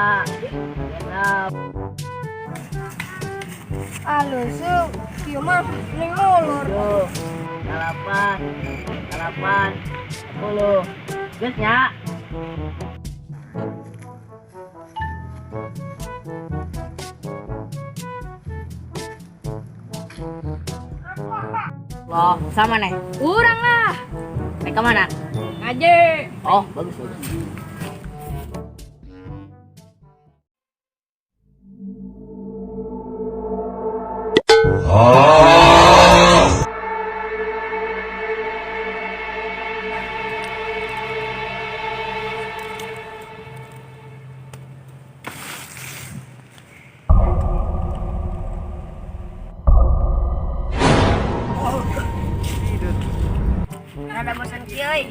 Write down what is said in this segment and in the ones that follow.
Genap. Alo, kieu mah ning molor. 8, 10. Geus nya. Loh, sama nih. Urang lah. Naik ke mana? Ngaji. Oh, bagus bagus. Rada bosan kieu euy.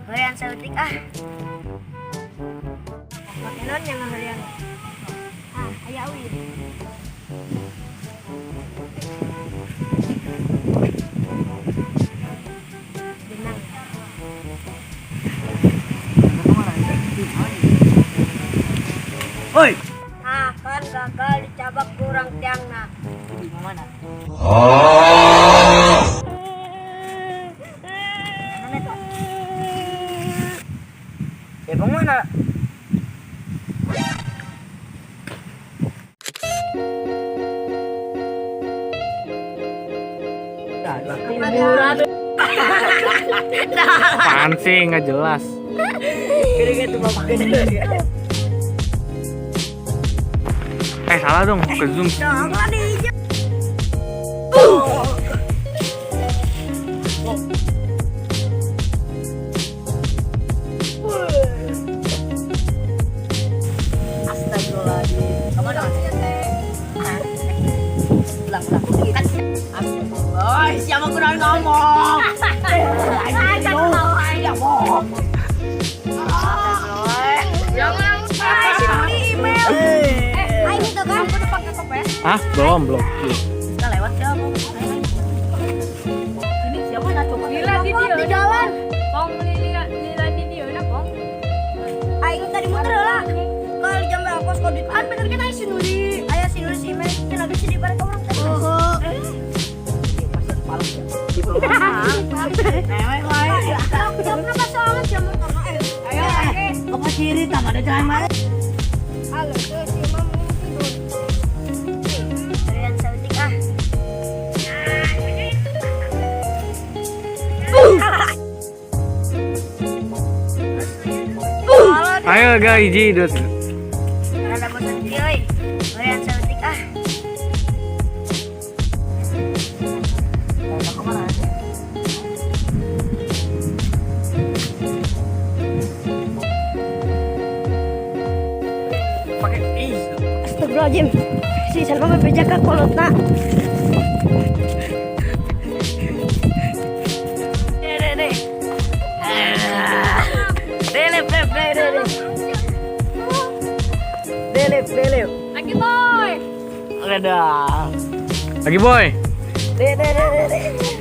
Heurean saeutik ah. Make naon yang heurean? Aya awi. Benang. Oi, Kan gagal dicabak kurang tiangna. mana? Ya bang mana? Apaan sih nggak jelas. Gede-gede tuh bapak gede. Salah dong ke zoom. Astagfirullahaladzim. Kamu ada Pulang. Oi, siapa kurang ngomong? Ya bohong. Jangan kasih email. Aing itu kan udah pakai kopes. Belum. Kita lewat ya, Bu. Ini siapa nak coba? Gila di jalan. Kong lihat di dia udah kong. Aing tadi muter lah. Kalau jam berapa kos di kan bener kan si Nuri. Aya si Nuri si email kita bisa di bareng orang tadi. Masih palung ya. Di Mewek wae. Jam berapa soalnya jam pertama ayo Kok kiri tak ada jalan mana? halo tuh si Mam tidur. Kalian saeutik ah. Ayo guys, hiji dut. Rada bosan kieu euy. Kalian saeutik ah. Mau kemana? Pakai Astagfirullahaladzim. Si Salma bebeja ke kolotna. Delip. Lagi boy. Ada. Lagi boy. De.